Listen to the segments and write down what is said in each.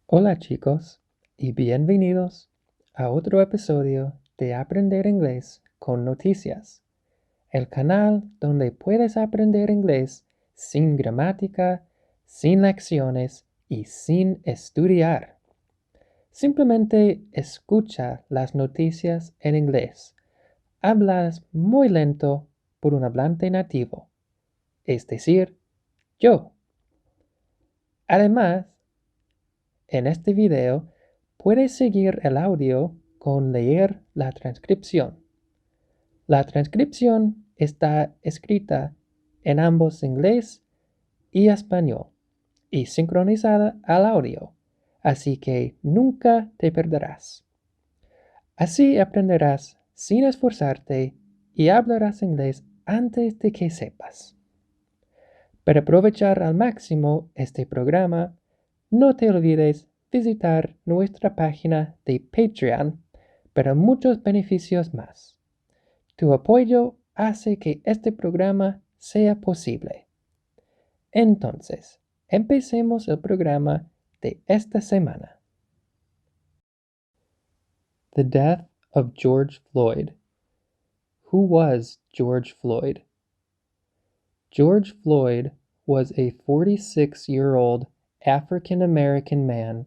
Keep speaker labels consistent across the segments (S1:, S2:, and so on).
S1: Hola chicos y bienvenidos a otro episodio de Aprender Inglés con Noticias, el canal donde puedes aprender inglés sin gramática, sin lecciones y sin estudiar. Simplemente escucha las noticias en inglés. Hablas muy lento por un hablante nativo, es decir, yo. Además, en este video puedes seguir el audio con leer la transcripción. La transcripción está escrita en ambos inglés y español y sincronizada al audio, así que nunca te perderás. Así aprenderás sin esforzarte y hablarás inglés antes de que sepas. Para aprovechar al máximo este programa, no te olvides visitar nuestra página de Patreon para muchos beneficios más. Tu apoyo hace que este programa sea posible. Entonces, empecemos el programa de esta semana. The death of George Floyd. Who was George Floyd? George Floyd was a 46-year-old African-American man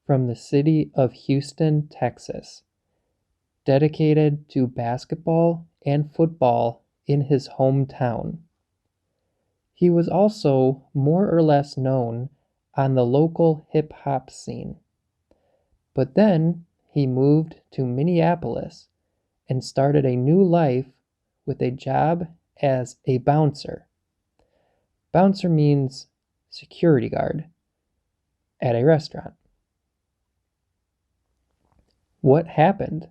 S1: from the city of Houston, Texas, dedicated to basketball and football in his hometown. He was also more or less known on the local hip-hop scene. But then he moved to Minneapolis and started a new life with a job as a bouncer. Bouncer means security guard at a restaurant. What happened?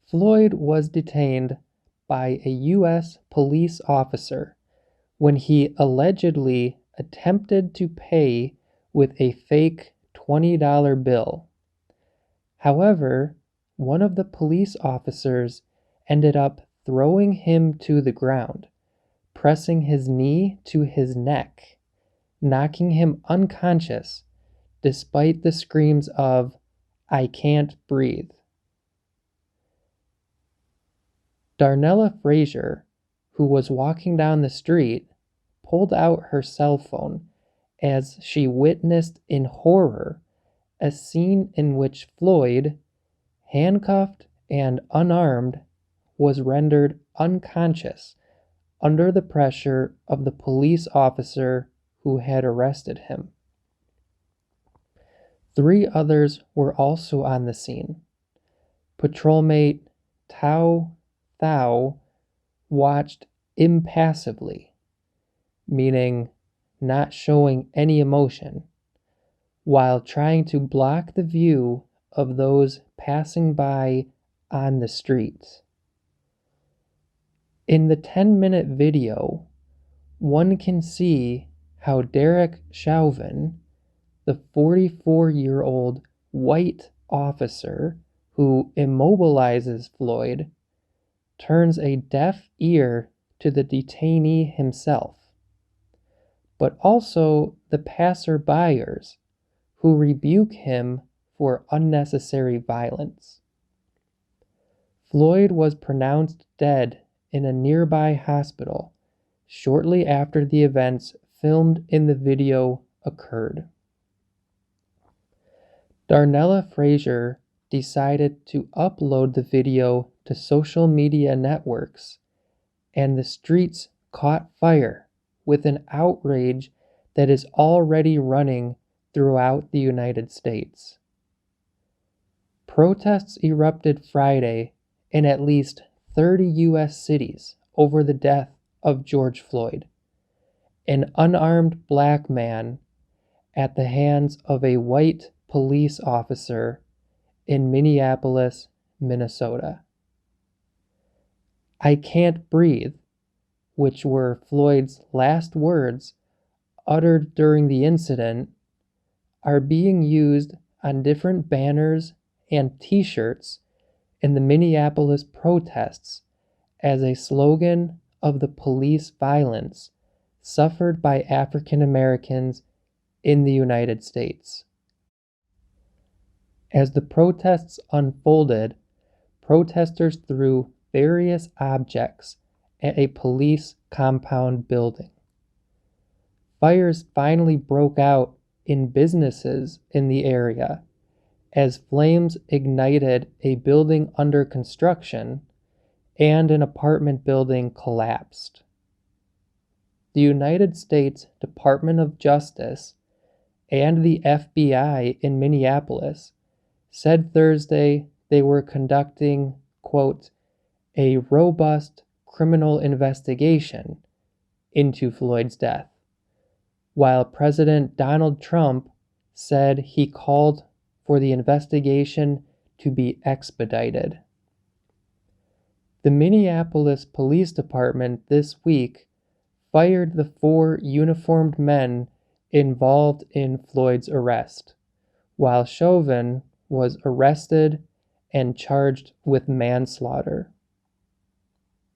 S1: Floyd was detained by a U.S. police officer when he allegedly attempted to pay with a fake $20 bill. However, one of the police officers ended up throwing him to the ground, pressing his knee to his neck, knocking him unconscious despite the screams of, "I can't breathe." Darnella Frazier, who was walking down the street, pulled out her cell phone as she witnessed in horror a scene in which Floyd, handcuffed and unarmed, was rendered unconscious under the pressure of the police officer who had arrested him. 3 others were also on the scene. Patrolmate Tao Thao watched impassively, meaning not showing any emotion, while trying to block the view of those passing by on the streets. In the 10-minute video, one can see how Derek Chauvin, the 44-year-old white officer who immobilizes Floyd, turns a deaf ear to the detainee himself, but also the passerbyers who rebuke him for unnecessary violence. Floyd was pronounced dead in a nearby hospital shortly after the events filmed in the video occurred. Darnella Frazier decided to upload the video to social media networks, and the streets caught fire with an outrage that is already running throughout the United States. Protests erupted Friday in at least 30 U.S. cities over the death of George Floyd, an unarmed black man at the hands of a white police officer in Minneapolis, Minnesota. "I can't breathe," which were Floyd's last words uttered during the incident, are being used on different banners and t-shirts in the Minneapolis protests as a slogan of the police violence suffered by African Americans in the United States. As the protests unfolded, protesters threw various objects at a police compound building. Fires finally broke out in businesses in the area as flames ignited a building under construction and an apartment building collapsed. The United States Department of Justice and the FBI in Minneapolis said Thursday they were conducting, quote, a robust criminal investigation into Floyd's death, while President Donald Trump said he called for the investigation to be expedited. The Minneapolis Police Department this week fired the 4 uniformed men involved in Floyd's arrest, while Chauvin was arrested and charged with manslaughter.